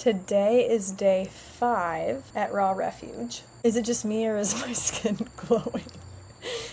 Today is day 5 at Raw Refuge. Is it just me or is my skin glowing?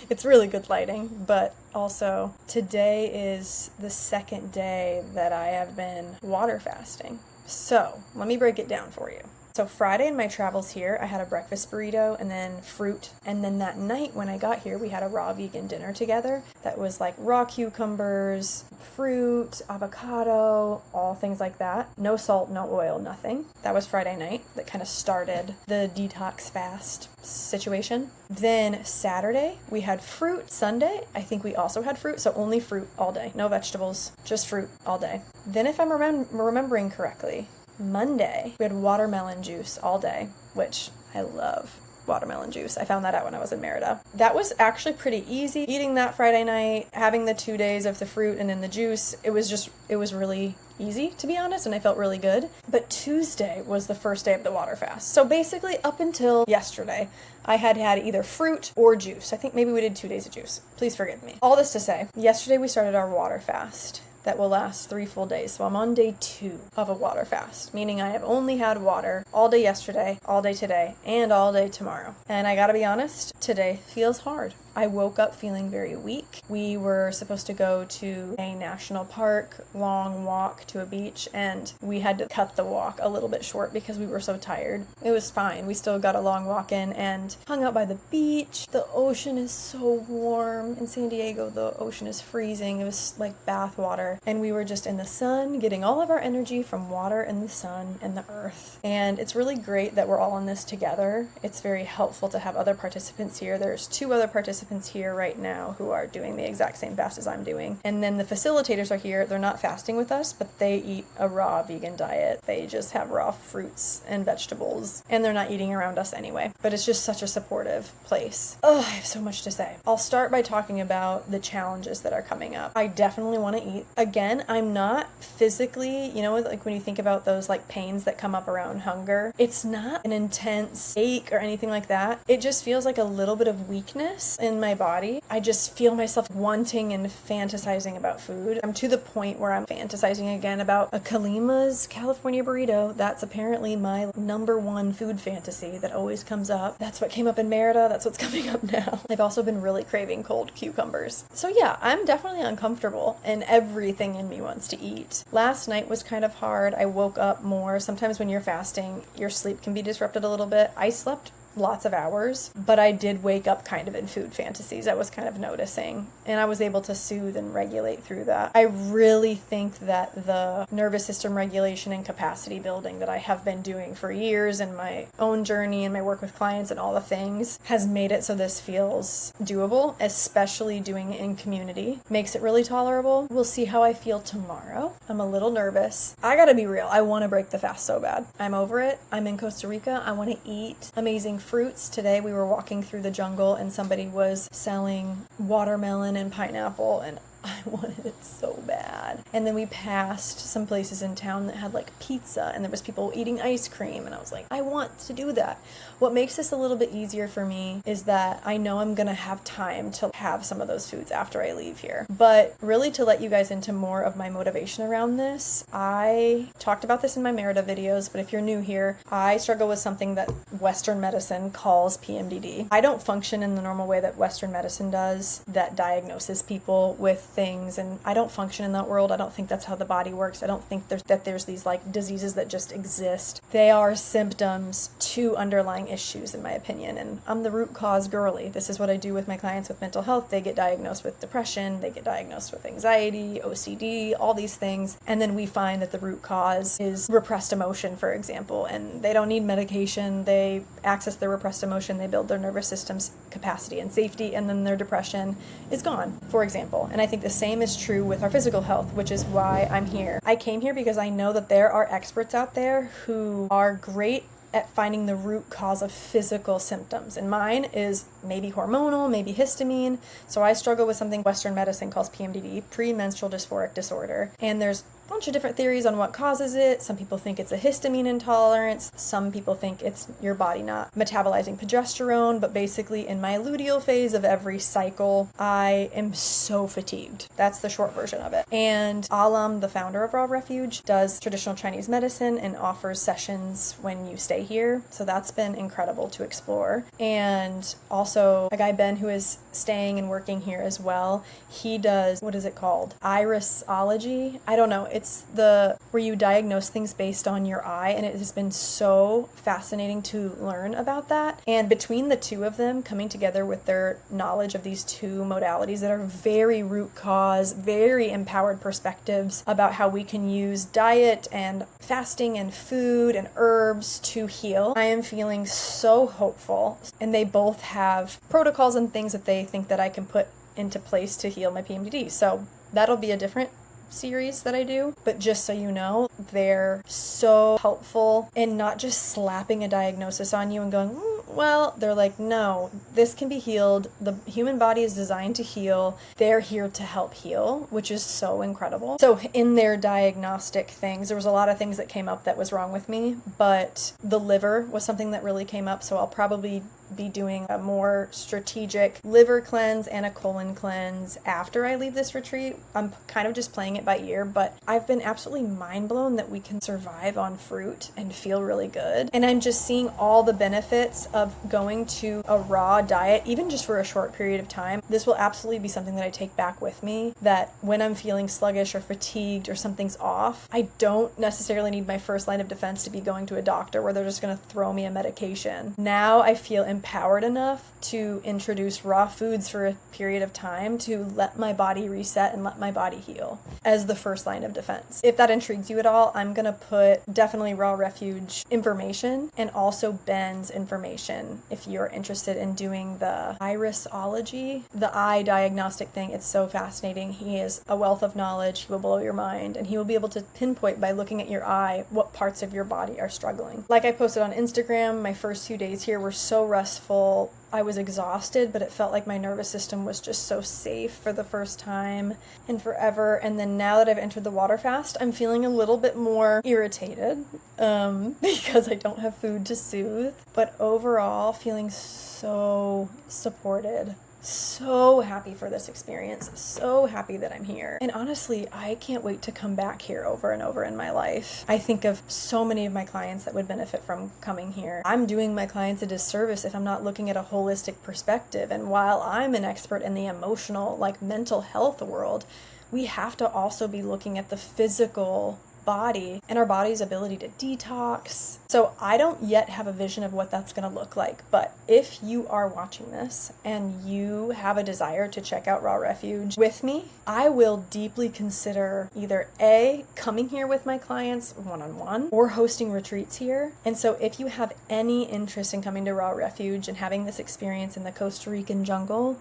It's really good lighting, but also today is the second day that I have been water fasting. So let me break it down for you. So Friday in my travels here, I had a breakfast burrito and then fruit. And then that night when I got here, we had a raw vegan dinner together that was like raw cucumbers, fruit, avocado, all things like that. No salt, no oil, nothing. That was Friday night. That kind of started the detox fast situation. Then Saturday, we had fruit. Sunday, I think we also had fruit. So only fruit all day. No vegetables, just fruit all day. Then if I'm remembering correctly, Monday, we had watermelon juice all day, which I love watermelon juice. I found that out when I was in Merida. That was actually pretty easy. Eating that Friday night, having the 2 days of the fruit and then the juice, it was really easy, to be honest, and I felt really good. But Tuesday was the first day of the water fast. So basically up until yesterday, I had either fruit or juice. I think maybe we did 2 days of juice. Please forgive me. All this to say, yesterday we started our water fast. That will last 3 full days. So I'm on day 2 of a water fast, meaning I have only had water all day yesterday, all day today, and all day tomorrow. And I gotta be honest, today feels hard. I woke up feeling very weak. We were supposed to go to a national park, long walk to a beach, and we had to cut the walk a little bit short because we were so tired. It was fine. We still got a long walk in and hung out by the beach. The ocean is so warm. In San Diego, the ocean is freezing. It was like bath water. And we were just in the sun, getting all of our energy from water and the sun and the earth. And it's really great that we're all in this together. It's very helpful to have other participants here. There's 2 other participants here right now who are doing the exact same fast as I'm doing. And then the facilitators are here. They're not fasting with us, but they eat a raw vegan diet. They just have raw fruits and vegetables, and they're not eating around us anyway. But it's just such a supportive place. Oh, I have so much to say. I'll start by talking about the challenges that are coming up. I definitely want to eat. Again, I'm not physically, like when you think about those like pains that come up around hunger, it's not an intense ache or anything like that. It just feels like a little bit of weakness in my body. I just feel myself wanting and fantasizing about food. I'm to the point where I'm fantasizing again about a Kalima's California burrito. That's apparently my number 1 food fantasy that always comes up. That's what came up in Merida. That's what's coming up now. I've also been really craving cold cucumbers. So yeah, I'm definitely uncomfortable and everything in me wants to eat. Last night was kind of hard. I woke up more. Sometimes when you're fasting, your sleep can be disrupted a little bit. I slept lots of hours, but I did wake up kind of in food fantasies. I was kind of noticing, and I was able to soothe and regulate through that. I really think that the nervous system regulation and capacity building that I have been doing for years in my own journey and my work with clients and all the things has made it so this feels doable, especially doing it in community. Makes it really tolerable. We'll see how I feel tomorrow. I'm a little nervous. I gotta be real. I want to break the fast so bad. I'm over it. I'm in Costa Rica. I want to eat amazing fruits. Today we were walking through the jungle and somebody was selling watermelon and pineapple, and I wanted it so bad. And then we passed some places in town that had like pizza, and there was people eating ice cream, and I was like, I want to do that. What makes this a little bit easier for me is that I know I'm gonna have time to have some of those foods after I leave here. But really, to let you guys into more of my motivation around this, I talked about this in my Merida videos, but if you're new here, I struggle with something that Western medicine calls PMDD. I don't function in the normal way that Western medicine does, that diagnoses people with things, and I don't function in that world. I don't think that's how the body works. I don't think there's these like diseases that just exist. They are symptoms to underlying issues, in my opinion, and I'm the root cause girly. This is what I do with my clients with mental health. They get diagnosed with depression, they get diagnosed with anxiety, OCD, all these things, and then we find that the root cause is repressed emotion, for example, and they don't need medication. They access their repressed emotion, they build their nervous system's capacity and safety, and then their depression is gone, for example. And I think the same is true with our physical health, which is why I'm here. I came here because I know that there are experts out there who are great at finding the root cause of physical symptoms. And mine is maybe hormonal, maybe histamine. So I struggle with something Western medicine calls PMDD, premenstrual dysphoric disorder. And there's bunch of different theories on what causes it. Some people think it's a histamine intolerance. Some people think it's your body not metabolizing progesterone. But basically, in my luteal phase of every cycle, I am so fatigued. That's the short version of it. And Alam, the founder of Raw Refuge, does traditional Chinese medicine and offers sessions when you stay here. So that's been incredible to explore. And also a guy, Ben, who is staying and working here as well, he does, what is it called? Irisology. I don't know. It's where you diagnose things based on your eye, and it has been so fascinating to learn about that. And between the two of them coming together with their knowledge of these two modalities that are very root cause, very empowered perspectives about how we can use diet and fasting and food and herbs to heal, I am feeling so hopeful. And they both have protocols and things that they think that I can put into place to heal my PMDD. So that'll be a different series that I do, but just so you know, they're so helpful in not just slapping a diagnosis on you and going, well, they're like, no, this can be healed. The human body is designed to heal. They're here to help heal, which is so incredible. So in their diagnostic things, there was a lot of things that came up that was wrong with me, but the liver was something that really came up. So I'll probably be doing a more strategic liver cleanse and a colon cleanse after I leave this retreat. I'm kind of just playing it by ear, but I've been absolutely mind blown that we can survive on fruit and feel really good. And I'm just seeing all the benefits of going to a raw diet, even just for a short period of time. This will absolutely be something that I take back with me, that when I'm feeling sluggish or fatigued or something's off, I don't necessarily need my first line of defense to be going to a doctor where they're just going to throw me a medication. Now I feel empowered enough to introduce raw foods for a period of time to let my body reset and let my body heal as the first line of defense. If that intrigues you at all, I'm going to put definitely Raw Refuge information and also Ben's information if you're interested in doing the irisology, the eye diagnostic thing. It's so fascinating. He is a wealth of knowledge. He will blow your mind, and he will be able to pinpoint by looking at your eye what parts of your body are struggling. Like I posted on Instagram, my first 2 days here were so restful. I was exhausted, but it felt like my nervous system was just so safe for the first time in forever. And then now that I've entered the water fast, I'm feeling a little bit more irritated because I don't have food to soothe. But overall, feeling so supported. So happy for this experience. So happy that I'm here. And honestly, I can't wait to come back here over and over in my life. I think of so many of my clients that would benefit from coming here. I'm doing my clients a disservice if I'm not looking at a holistic perspective. And while I'm an expert in the emotional, like mental health world, we have to also be looking at the physical body and our body's ability to detox. So I don't yet have a vision of what that's going to look like, but if you are watching this and you have a desire to check out Raw Refuge with me, I will deeply consider either A, coming here with my clients one-on-one or hosting retreats here. And so if you have any interest in coming to Raw Refuge and having this experience in the Costa Rican jungle,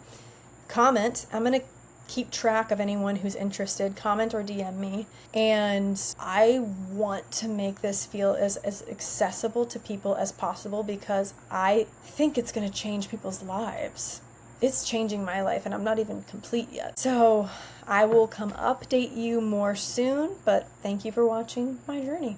comment. I'm going to keep track of anyone who's interested. Comment or DM me. And I want to make this feel as accessible to people as possible because I think it's going to change people's lives. It's changing my life and I'm not even complete yet. So I will come update you more soon, but thank you for watching my journey.